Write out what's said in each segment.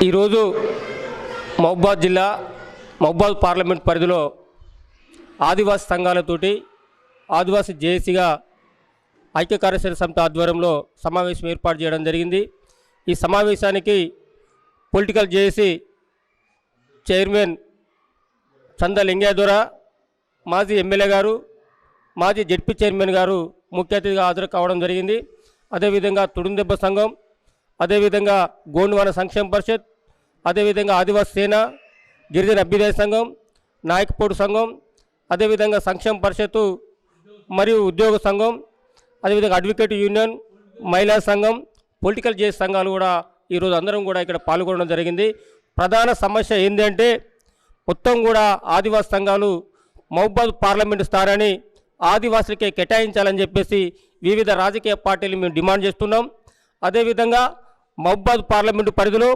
ఈరోజు మహబూబాద్ జిల్లా మహబూబాద్ పార్లమెంట్ పరిధిలో ఆదివాసీ సంఘాలతోటి ఆదివాసీ జేఏసీగా ఐక్య కార్యాచరణ సమితి ఆధ్వర్యంలో సమావేశం ఏర్పాటు చేయడం జరిగింది. ఈ సమావేశానికి పొలిటికల్ జేఏసీ చైర్మన్ చందా లింగయ్య, మాజీ ఎమ్మెల్యే గారు, మాజీ జెడ్పీ చైర్మన్ గారు ముఖ్య అతిథిగా హాజరు కావడం జరిగింది. అదేవిధంగా తుడుందెబ్బ సంఘం, అదేవిధంగా గోండువాన సంక్షేమ పరిషత్, అదేవిధంగా ఆదివాసీ సేన, గిరిజన అభ్యుదయ సంఘం, నాయకపోడు సంఘం, అదేవిధంగా సంక్షేమ పరిషత్తు మరియు ఉద్యోగ సంఘం, అదేవిధంగా అడ్వకేట్ యూనియన్, మహిళా సంఘం, పొలిటికల్ జేఏసీ సంఘాలు కూడా ఈరోజు అందరం కూడా ఇక్కడ పాల్గొనడం జరిగింది. ప్రధాన సమస్య ఏంటంటే మొత్తం కూడా ఆదివాసీ సంఘాలు మహబూబాద్ పార్లమెంటు స్థానాన్ని ఆదివాసులకే కేటాయించాలని చెప్పేసి వివిధ రాజకీయ పార్టీలు మేము డిమాండ్ చేస్తున్నాం. అదేవిధంగా మహబూబాద్ పార్లమెంటు పరిధిలో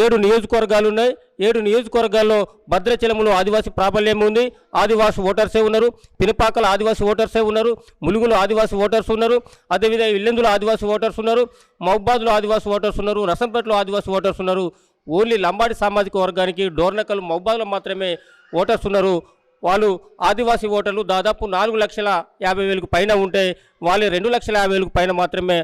7 నియోజకవర్గాలు ఉన్నాయి. 7 నియోజకవర్గాల్లో భద్రాచలంలో ఆదివాసీ ప్రాబల్యం ఉంది. ఆదివాసీ ఓటర్సే ఉన్నారు. పినపాకల ఆదివాసీ ఓటర్సే ఉన్నారు. ములుగులో ఆదివాసీ ఓటర్స్ ఉన్నారు. అదేవిధంగా ఇల్లెందులో ఆదివాసీ ఓటర్స్ ఉన్నారు. మహబూబాద్లో ఆదివాసీ ఓటర్స్ ఉన్నారు. నర్సంపేటలో ఆదివాసీ ఓటర్స్ ఉన్నారు. ఓన్లీ లంబాడి సామాజిక వర్గానికి డోర్నకల్ మహబూబాద్లో మాత్రమే ఓటర్స్ ఉన్నారు. వాళ్ళు ఆదివాసీ ఓటర్లు దాదాపు 4,50,000 పైన ఉంటే వాళ్ళు 2,50,000 పైన మాత్రమే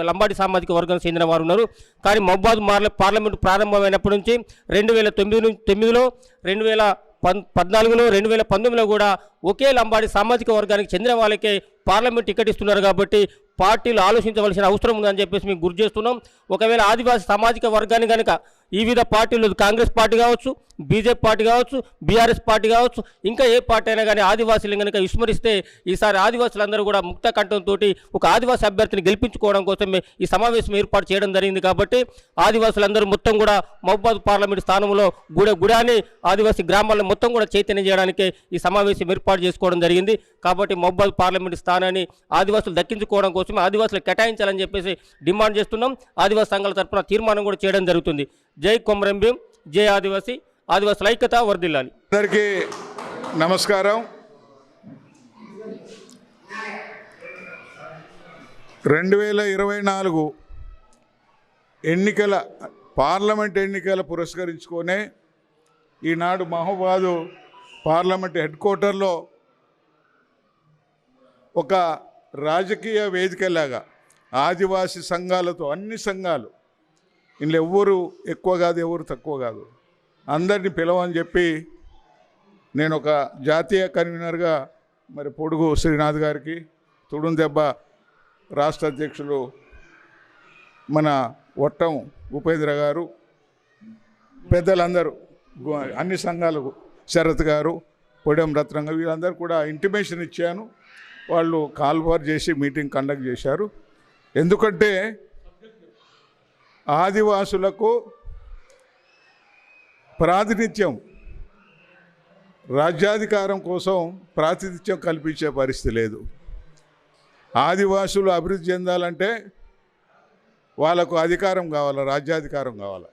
లంబాడి సామాజిక వర్గం చెందిన వారు ఉన్నారు. కానీ మహబూబాద్ పార్లమెంటు ప్రారంభమైనప్పటి నుంచి 2009లో 2014లో 2019లో కూడా ఒకే లంబాడి సామాజిక వర్గానికి చెందిన వాళ్ళకే పార్లమెంట్ టికెట్ ఇస్తున్నారు. కాబట్టి పార్టీలు ఆలోచించవలసిన అవసరం ఉందని చెప్పేసి మేము గుర్తు చేస్తున్నాం. ఒకవేళ ఆదివాసీ సామాజిక వర్గాన్ని కనుక వివిధ పార్టీలు, కాంగ్రెస్ పార్టీ కావచ్చు, బీజేపీ పార్టీ కావచ్చు, బీఆర్ఎస్ పార్టీ కావచ్చు, ఇంకా ఏ పార్టీ అయినా కానీ ఆదివాసీలను కనుక విస్మరిస్తే ఈసారి ఆదివాసులందరూ కూడా ముక్త కంఠంతో ఒక ఆదివాసీ అభ్యర్థిని గెలిపించుకోవడం కోసమే ఈ సమావేశం ఏర్పాటు చేయడం జరిగింది. కాబట్టి ఆదివాసులందరూ మొత్తం కూడా మహబూబాద్ పార్లమెంటు స్థానంలో గుడాన్ని ఆదివాసీ గ్రామాలను మొత్తం కూడా చైతన్యం చేయడానికి ఈ సమావేశం ఏర్పాటు చేసుకోవడం జరిగింది. కాబట్టి మహబూబాద్ పార్లమెంటు స్థానాన్ని ఆదివాసులు దక్కించుకోవడం కోసమే ఆదివాసులు కేటాయించాలని చెప్పేసి డిమాండ్ చేస్తున్నాం. ఆదివాసీ సంఘాల తరఫున తీర్మానం కూడా చేయడం జరుగుతుంది. జై కొమరం భీం, జై ఆదివాసీ, ఆదివాసుల ఐక్యత వర్ధిల్లాలి. అందరికీ నమస్కారం. 2024 పార్లమెంట్ ఎన్నికల పురస్కరించుకొనే ఈనాడు మహబూబాదు పార్లమెంట్ హెడ్ క్వార్టర్లో ఒక రాజకీయ వేదికలాగా ఆదివాసీ సంఘాలతో, అన్ని సంఘాలు, ఇందులో ఎవరు ఎక్కువ కాదు, ఎవరు తక్కువ కాదు, అందరినీ పిలవని చెప్పి నేను ఒక జాతీయ కన్వీనర్గా మరి పొడుగు శ్రీనాథ్ గారికి, తుడుందెబ్బ రాష్ట్ర అధ్యక్షులు మన వట్టం ఉపేంద్ర గారు, పెద్దలందరూ అన్ని సంఘాలకు శరత్ గారు, పొడెం రత్నంగా వీళ్ళందరూ కూడా ఇంటిమేషన్ ఇచ్చాను. వాళ్ళు కాల్ఫర్ చేసి మీటింగ్ కండక్ట్ చేశారు. ఎందుకంటే ఆదివాసులకు ప్రాతినిధ్యం, రాజ్యాధికారం కోసం ప్రాతినిధ్యం కల్పించే పరిస్థితి లేదు. ఆదివాసులు అభివృద్ధి చెందాలంటే వాళ్ళకు అధికారం కావాలి, రాజ్యాధికారం కావాలి.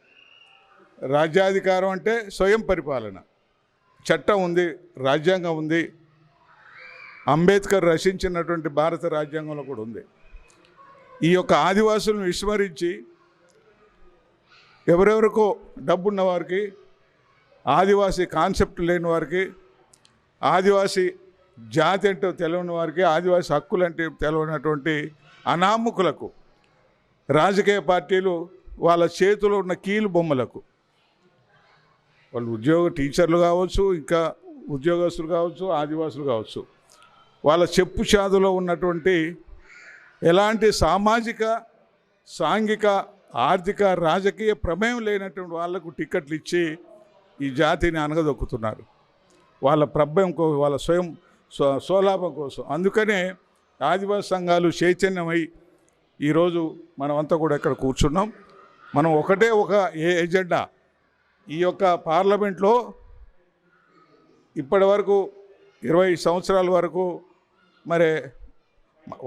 రాజ్యాధికారం అంటే స్వయం పరిపాలన, చట్టం ఉంది, రాజ్యాంగం ఉంది, అంబేద్కర్ రచించినటువంటి భారత రాజ్యాంగంలో కూడా ఉంది. ఈ యొక్క ఆదివాసులను విస్మరించి ఎవరెవరికో డబ్బున్న వారికి, ఆదివాసీ కాన్సెప్ట్ లేని వారికి, ఆదివాసీ జాతి అంటే తెలియని వారికి, ఆదివాసీ హక్కులంటే తెలియనటువంటి అనామకులకు రాజకీయ పార్టీలు వాళ్ళ చేతిలో ఉన్న కీలు బొమ్మలకు, వాళ్ళు టీచర్లు కావచ్చు, ఇంకా ఉద్యోగస్తులు కావచ్చు, ఆదివాసులు కావచ్చు, వాళ్ళ చెప్పు చాదులో ఉన్నటువంటి ఎలాంటి సామాజిక, సాంఘిక, ఆర్థిక, రాజకీయ ప్రమేయం లేనటువంటి వాళ్లకు టికెట్లు ఇచ్చి ఈ జాతిని అనగదొక్కుతున్నారు. వాళ్ళ ప్రభయం కోసం, వాళ్ళ స్వలాభం కోసం. అందుకనే ఆదివాసీ సంఘాలు చైతన్యమై ఈరోజు మనమంతా కూడా ఇక్కడ కూర్చున్నాం. మనం ఒకటే ఒక ఎజెండా, ఈ యొక్క పార్లమెంట్లో ఇప్పటి వరకు 20 సంవత్సరాల వరకు మరి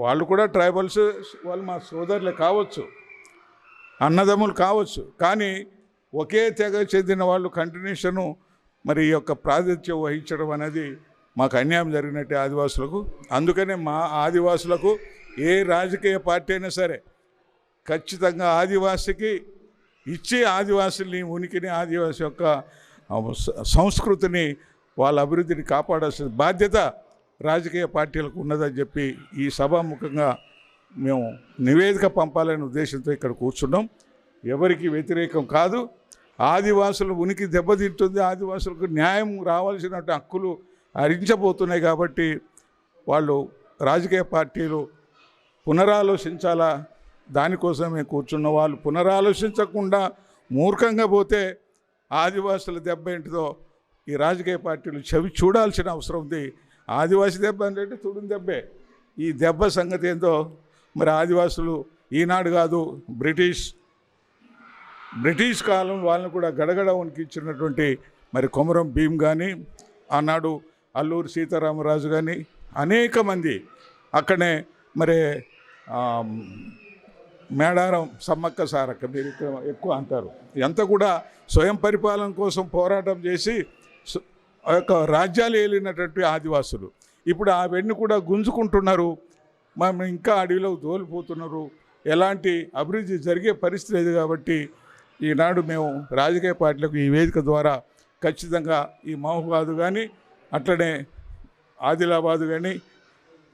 వాళ్ళు కూడా ట్రైబల్స్, వాళ్ళు మా సోదరులే కావచ్చు, అన్నదమ్ములు కావచ్చు, కానీ ఒకే తెగ చెందిన వాళ్ళు కంటిన్యూషను మరి ఈ యొక్క ప్రాతినిధ్యం వహించడం అనేది మాకు అన్యాయం జరిగినట్టే ఆదివాసులకు. అందుకనే మా ఆదివాసులకు ఏ రాజకీయ పార్టీ అయినా సరే ఖచ్చితంగా ఆదివాసికి ఇచ్చి ఆదివాసుల్ని ఉనికిని ఆదివాసి యొక్క సంస్కృతిని వాళ్ళ అభివృద్ధిని కాపాడాల్సిన బాధ్యత రాజకీయ పార్టీలకు ఉన్నదని చెప్పి ఈ సభాముఖంగా మేము నివేదిక పంపాలనే ఉద్దేశంతో ఇక్కడ కూర్చున్నాం. ఎవరికి వ్యతిరేకం కాదు. ఆదివాసుల ఉనికి దెబ్బతింటుంది, ఆదివాసులకు న్యాయం రావాల్సిన హక్కులు హరించబోతున్నాయి. కాబట్టి వాళ్ళు రాజకీయ పార్టీలు పునరాలోచించాలా, దానికోసమే కూర్చున్న వాళ్ళు పునరాలోచించకుండా మూర్ఖంగా పోతే ఆదివాసుల దెబ్బ ఏంటిదో ఈ రాజకీయ పార్టీలు చూడాల్సిన అవసరం ఉంది. ఆదివాసి దెబ్బ అంటే తుడుని దెబ్బే. ఈ దెబ్బ సంగతి ఏందో మరి ఆదివాసులు ఈనాడు కాదు, బ్రిటిష్ కాలం వాళ్ళని కూడా గడగడ వణికించినటువంటి మరి కొమరం భీమ్ కానీ, ఆనాడు అల్లూరి సీతారామరాజు కానీ అనేక మంది అక్కడనే మరి మేడారం సమ్మక్క సారక్క మీరు ఎక్కువ అంటారు, ఇదంతా కూడా స్వయం పరిపాలన కోసం పోరాటం చేసి ఆ యొక్క రాజ్యాలు ఏలినటువంటి ఆదివాసులు ఇప్పుడు అవన్నీ కూడా గుంజుకుంటున్నారు. మనం ఇంకా అడవిలో దోలిపోతున్నారు. ఎలాంటి అభివృద్ధి జరిగే పరిస్థితి లేదు. కాబట్టి ఈనాడు మేము రాజకీయ పార్టీలకు ఈ వేదిక ద్వారా ఖచ్చితంగా ఈ మహబూబాబాద్ కానీ అట్లనే ఆదిలాబాద్ కానీ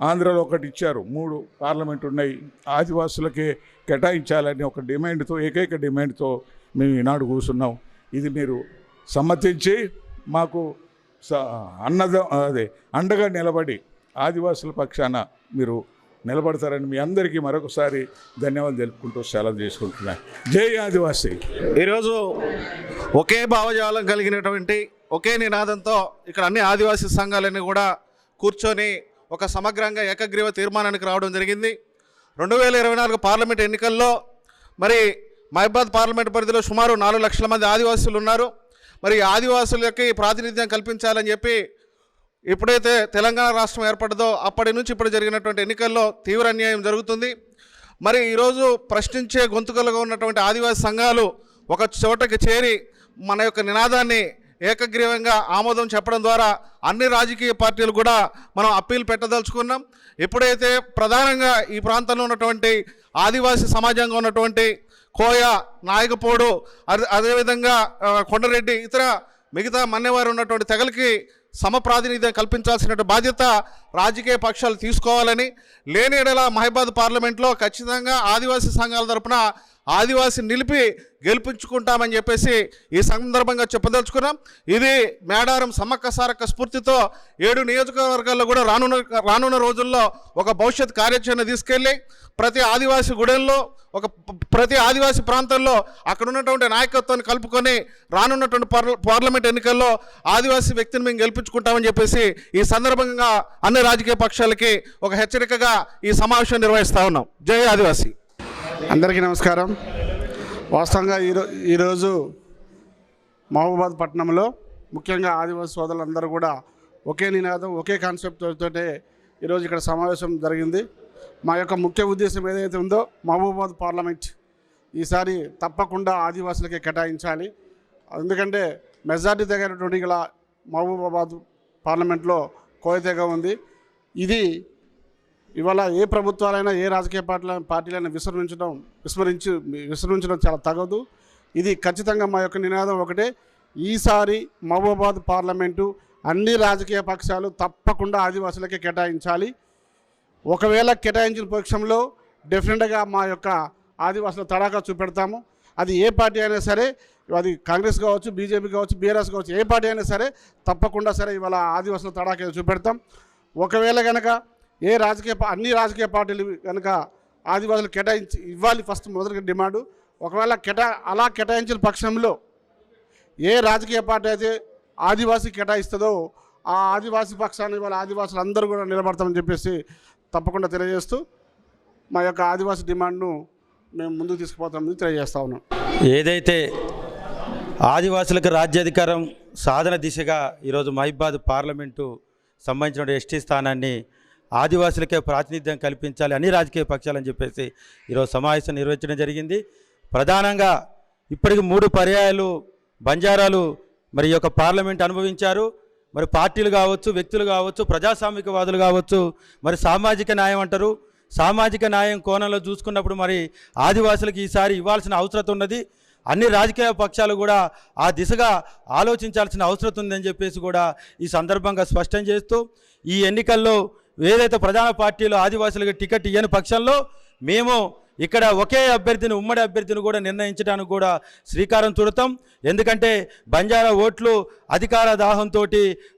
ఆంధ్రాలో ఒకటి ఇచ్చారు, 3 పార్లమెంట్ ఉన్నాయి, ఆదివాసులకే కేటాయించాలని ఒక డిమాండ్తో, ఏకైక డిమాండ్తో మేము ఈనాడు కూర్చున్నాం. ఇది మీరు సమ్మతించి మాకు అండగా నిలబడి ఆదివాసుల పక్షాన మీరు నిలబడతారని మీ అందరికీ మరొకసారి ధన్యవాదాలు తెలుపుకుంటూ సెలవు చేసుకుంటున్నాను. జై ఆదివాసి. ఈరోజు ఒకే భావజాలం కలిగినటువంటి ఒకే నినాదంతో ఇక్కడ అన్ని ఆదివాసీ సంఘాలన్నీ కూడా కూర్చొని ఒక సమగ్రంగా ఏకగ్రీవ తీర్మానానికి రావడం జరిగింది. 2024 పార్లమెంట్ ఎన్నికల్లో మరి మహబూబాబాద్ పార్లమెంట్ పరిధిలో సుమారు 4 లక్షల మంది ఆదివాసులు ఉన్నారు. మరి ఆదివాసులకి ప్రాతినిధ్యం కల్పించాలని చెప్పి ఎప్పుడైతే తెలంగాణ రాష్ట్రం ఏర్పడ్డదో అప్పటి నుంచి ఇప్పుడు జరిగినటువంటి ఎన్నికల్లో తీవ్ర అన్యాయం జరుగుతుంది. మరి ఈరోజు ప్రశ్నించే గొంతుకలుగా ఉన్నటువంటి ఆదివాసీ సంఘాలు ఒక చోటకి చేరి మన యొక్క నినాదాన్ని ఏకగ్రీవంగా ఆమోదం చెప్పడం ద్వారా అన్ని రాజకీయ పార్టీలు కూడా మనం అప్పీల్ పెట్టదలుచుకున్నాం. ఎప్పుడైతే ప్రధానంగా ఈ ప్రాంతంలో ఉన్నటువంటి ఆదివాసీ సమాజంగా ఉన్నటువంటి కోయ, నాయకపోడు, అదేవిధంగా కొండరెడ్డి, ఇతర మిగతా మన్యవారు ఉన్నటువంటి తెగలకి సమప్రాతినిధ్యం కల్పించాల్సిన బాధ్యత రాజకీయ పక్షాలు తీసుకోవాలని, లేని ఎడల మహబూబాబాద్ పార్లమెంట్లో ఖచ్చితంగా ఆదివాసీ సంఘాల తరపున ఆదివాసీ నిలిపి గెలిపించుకుంటామని చెప్పేసి ఈ సందర్భంగా చెప్పదలుచుకున్నాం. ఇది మేడారం సమ్మక్క సారక్క స్ఫూర్తితో 7 నియోజకవర్గాల్లో కూడా రానున్న రోజుల్లో ఒక భవిష్యత్ కార్యాచరణ తీసుకెళ్ళి ప్రతి ఆదివాసీ గుడెల్లో ప్రతి ఆదివాసీ ప్రాంతంలో అక్కడ ఉన్నటువంటి నాయకత్వాన్ని కలుపుకొని రానున్నటువంటి పార్లమెంట్ ఎన్నికల్లో ఆదివాసీ వ్యక్తిని మేము గెలిపించుకుంటామని చెప్పేసి ఈ సందర్భంగా అన్ని రాజకీయ పక్షాలకి ఒక హెచ్చరికగా ఈ సమావేశం నిర్వహిస్తూ ఉన్నాం. జై ఆదివాసీ. అందరికీ నమస్కారం. వాస్తవంగా ఈరోజు మహబూబాబాద్ పట్టణంలో ముఖ్యంగా ఆదివాసీ సోదరులందరూ కూడా ఒకే నినాదం, ఒకే కాన్సెప్ట్ తోటే ఈరోజు ఇక్కడ సమావేశం జరిగింది. మా యొక్క ముఖ్య ఉద్దేశం ఏదైతే ఉందో మహబూబాబాద్ పార్లమెంట్ ఈసారి తప్పకుండా ఆదివాసులకే కేటాయించాలి. ఎందుకంటే మెజార్టీ దగ్గరటువంటి ఇలా మహబూబాబాద్ పార్లమెంట్లో కోయ తెగ ఉంది. ఇది ఇవాళ ఏ ప్రభుత్వాలైనా ఏ రాజకీయ పార్టీలైనా విస్మరించడం చాలా తగదు. ఇది ఖచ్చితంగా మా యొక్క నినాదం ఒకటే, ఈసారి మహబూబాబాద్ పార్లమెంటు అన్ని రాజకీయ పక్షాలు తప్పకుండా ఆదివాసులకే కేటాయించాలి. ఒకవేళ కేటాయించిన పక్షంలో డెఫినెట్గా మా యొక్క ఆదివాసుల తడాకా చూపెడతాము. అది ఏ పార్టీ అయినా సరే, అది కాంగ్రెస్ కావచ్చు, బీజేపీ కావచ్చు, బీఆర్ఎస్ కావచ్చు, ఏ పార్టీ అయినా సరే తప్పకుండా సరే ఇవాళ ఆదివాసుల తడాకా చూపెడతాం. ఒకవేళ కనుక అన్ని రాజకీయ పార్టీలు కనుక ఆదివాసులు కేటాయించి ఇవ్వాలి ఫస్ట్ మొదటి డిమాండు. ఒకవేళ అలా కేటాయించిన పక్షంలో ఏ రాజకీయ పార్టీ అయితే ఆదివాసీ కేటాయిస్తుందో ఆ ఆదివాసీ పక్షాన్ని ఇవాళ ఆదివాసులు అందరూ కూడా నిలబడతామని చెప్పేసి తప్పకుండా తెలియజేస్తూ మా యొక్క ఆదివాసీ డిమాండ్ను మేము ముందుకు తీసుకుపోతామని తెలియజేస్తా ఉన్నాం. ఏదైతే ఆదివాసులకు రాజ్యాధికారం సాధన దిశగా ఈరోజు మహబూబాబాద్ పార్లమెంటు సంబంధించిన ఎస్టీ స్థానాన్ని ఆదివాసులకే ప్రాతినిధ్యం కల్పించాలి అన్ని రాజకీయ పక్షాలని చెప్పేసి ఈరోజు సమావేశం నిర్వహించడం జరిగింది. ప్రధానంగా ఇప్పటికి 3 పర్యాయాలు బంజారాలు మరి యొక్క పార్లమెంట్ అనుభవించారు. మరి పార్టీలు కావచ్చు, వ్యక్తులు కావచ్చు, ప్రజాస్వామికవాదులు కావచ్చు, మరి సామాజిక న్యాయం అంటారు. సామాజిక న్యాయం కోణంలో చూసుకున్నప్పుడు మరి ఆదివాసులకు ఈసారి ఇవ్వాల్సిన అవసరం ఉన్నది. అన్ని రాజకీయ పక్షాలు కూడా ఆ దిశగా ఆలోచించాల్సిన అవసరం ఉందని చెప్పేసి కూడా ఈ సందర్భంగా స్పష్టం చేస్తూ, ఈ ఎన్నికల్లో ఏదైతే ప్రధాన పార్టీలు ఆదివాసులకు టికెట్ ఇవ్వని పక్షంలో మేము ఇక్కడ ఒకే అభ్యర్థిని, ఉమ్మడి అభ్యర్థిని కూడా నిర్ణయించడానికి కూడా శ్రీకారం చుడతాం. ఎందుకంటే బంజారా ఓట్లు అధికార దాహంతో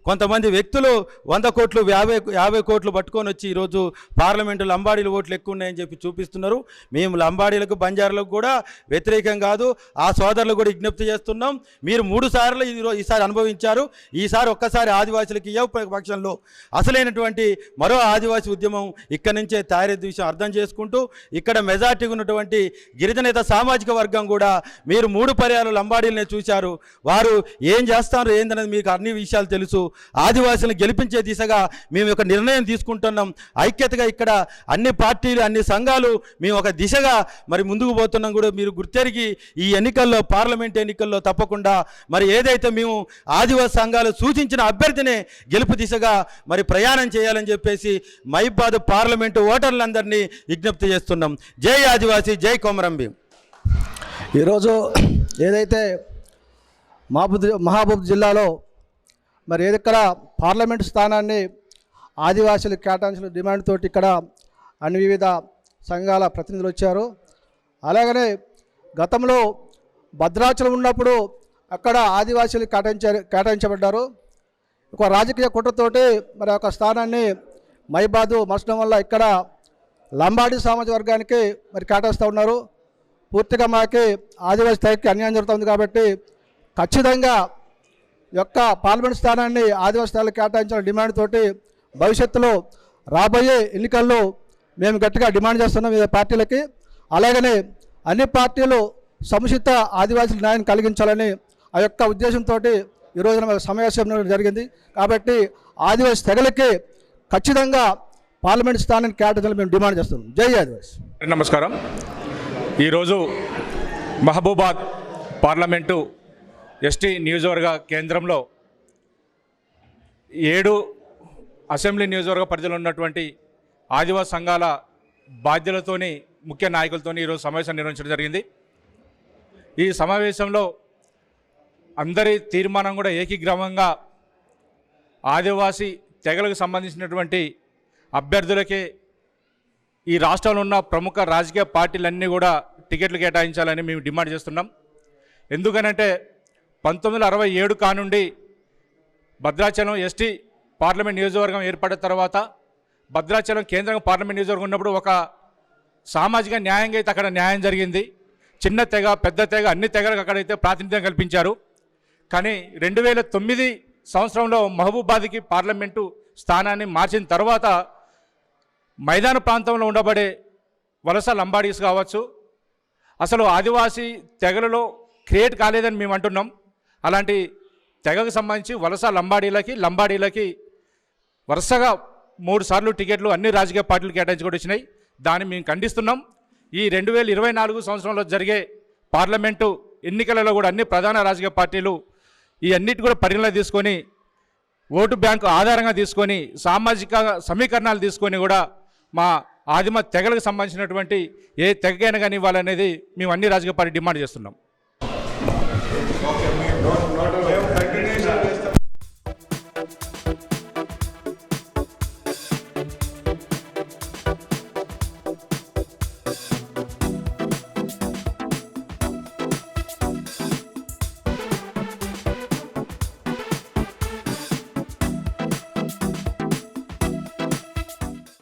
కొంతమంది వ్యక్తులు 100 కోట్లు 50 కోట్లు పట్టుకొని వచ్చి ఈరోజు పార్లమెంటు లంబాడీల ఓట్లు ఎక్కువ ఉన్నాయని చెప్పి చూపిస్తున్నారు. మేము లంబాడీలకు బంజారాలకు కూడా వ్యతిరేకం కాదు. ఆ సోదరులు కూడా విజ్ఞప్తి చేస్తున్నాం, మీరు 3 సార్లు ఈసారి అనుభవించారు, ఈసారి ఒక్కసారి ఆదివాసులకు ఇవ్వ పక్షంలో అసలైనటువంటి మరో ఆదివాసీ ఉద్యమం ఇక్కడి నుంచే తయారైన విషయం అర్థం చేసుకుంటూ, ఇక్కడ మెజార్టీగా ఉన్నటువంటి గిరిజనేత సామాజిక వర్గం కూడా మీరు 3 పర్యాలు లంబాడీలనే చూశారు. వారు ఏం చేస్తారు ఏందనేది మీకు అన్ని విషయాలు తెలుసు. ఆదివాసులను గెలిపించే దిశగా మేము ఒక నిర్ణయం తీసుకుంటున్నాం. ఐక్యతగా ఇక్కడ అన్ని పార్టీలు, అన్ని సంఘాలు మేము ఒక దిశగా మరి ముందుకు పోతున్నాం కూడా మీరు గుర్తెరిగి ఈ ఎన్నికల్లో, పార్లమెంట్ ఎన్నికల్లో తప్పకుండా మరి ఏదైతే మేము ఆదివాసీ సంఘాలు సూచించిన అభ్యర్థినే గెలుపు దిశగా మరి ప్రయాణం చేయాలని చెప్పేసి మహిబాద్ పార్లమెంటు ఓటర్లందరినీ విజ్ఞప్తి చేస్తున్నాం. జై ఆదివాసీ, జై కొమరంభీం. ఈరోజు ఏదైతే మహబూబ్ జిల్లాలో మరి ఇక్కడ పార్లమెంటు స్థానాన్ని ఆదివాసులకు కేటాయించిన డిమాండ్ తోటి ఇక్కడ అన్ని వివిధ సంఘాల ప్రతినిధులు వచ్చారు. అలాగనే గతంలో భద్రాచలం ఉన్నప్పుడు అక్కడ ఆదివాసులు కేటాయించబడ్డారు. ఒక రాజకీయ కుట్రతోటి మరి ఒక స్థానాన్ని మహిబాదు మార్చడం వల్ల ఇక్కడ లంబాడీ సామాజిక వర్గానికి మరి కేటాయిస్తూ ఉన్నారు. పూర్తిగా మాకి ఆదివాసీ స్థాయికి అన్యాయం జరుగుతుంది కాబట్టి ఖచ్చితంగా యొక్క పార్లమెంట్ స్థానాన్ని ఆదివాసీ స్థాయిలో కేటాయించిన డిమాండ్ తోటి భవిష్యత్తులో రాబోయే ఎన్నికల్లో మేము గట్టిగా డిమాండ్ చేస్తున్నాం వివిధ పార్టీలకి. అలాగనే అన్ని పార్టీలు సముచిత ఆదివాసీ న్యాయం కలిగించాలని ఆ యొక్క ఉద్దేశంతో ఈ రోజున సమావేశం జరిగింది. కాబట్టి ఆదివాసీ తెగలకి ఖచ్చితంగా పార్లమెంట్ స్థానాన్ని కేటాయించాలని మేము డిమాండ్ చేస్తున్నాం. జై ఆదివాసీ. నమస్కారం. ఈరోజు మహబూబాద్ పార్లమెంటు ఎస్టీ నియోజకవర్గ కేంద్రంలో 7 అసెంబ్లీ నియోజకవర్గ పరిధిలో ఉన్నటువంటి ఆదివాసీ సంఘాల బాధ్యులతోని, ముఖ్య నాయకులతోని ఈరోజు సమావేశం నిర్వహించడం జరిగింది. ఈ సమావేశంలో అందరి తీర్మానం కూడా ఏకీగ్రమంగా ఆదివాసీ తెగలకు సంబంధించినటువంటి అభ్యర్థులకే ఈ రాష్ట్రంలో ఉన్న ప్రముఖ రాజకీయ పార్టీలన్నీ కూడా టికెట్లు కేటాయించాలని మేము డిమాండ్ చేస్తున్నాం. ఎందుకనంటే 1967 కానుండి భద్రాచలం ఎస్టీ పార్లమెంట్ నియోజకవర్గం ఏర్పడిన తర్వాత భద్రాచలం కేంద్రంగా పార్లమెంట్ నియోజకవర్గం ఉన్నప్పుడు ఒక సామాజిక న్యాయంగా అయితే అక్కడ న్యాయం జరిగింది. చిన్న తెగ, పెద్ద తెగ అన్ని తెగలకు అక్కడైతే ప్రాతినిధ్యం కల్పించారు. కానీ 2009 సంవత్సరంలో మహబూబాద్కి పార్లమెంటు స్థానాన్ని మార్చిన తర్వాత మైదాన ప్రాంతంలో ఉండబడే వలస లంబాడీస్ కావచ్చు, అసలు ఆదివాసీ తెగలలో క్రియేట్ కాలేదని మేము అంటున్నాం. అలాంటి తెగకు సంబంధించి వలస లంబాడీలకి వరుసగా 3 సార్లు టికెట్లు అన్ని రాజకీయ పార్టీలు కేటాయించుకొని వచ్చినాయి. దాన్ని మేము ఖండిస్తున్నాం. ఈ 2024 సంవత్సరంలో జరిగే పార్లమెంటు ఎన్నికలలో కూడా అన్ని ప్రధాన రాజకీయ పార్టీలు ఈ అన్నిటి కూడా పరిగణలో తీసుకొని, ఓటు బ్యాంకు ఆధారంగా తీసుకొని, సామాజిక సమీకరణాలు తీసుకొని కూడా మా ఆదిమ తెగలకు సంబంధించినటువంటి ఏ తెగైనా కానీ ఇవ్వాలనేది మేము అన్ని రాజకీయ పార్టీ డిమాండ్ చేస్తున్నాం.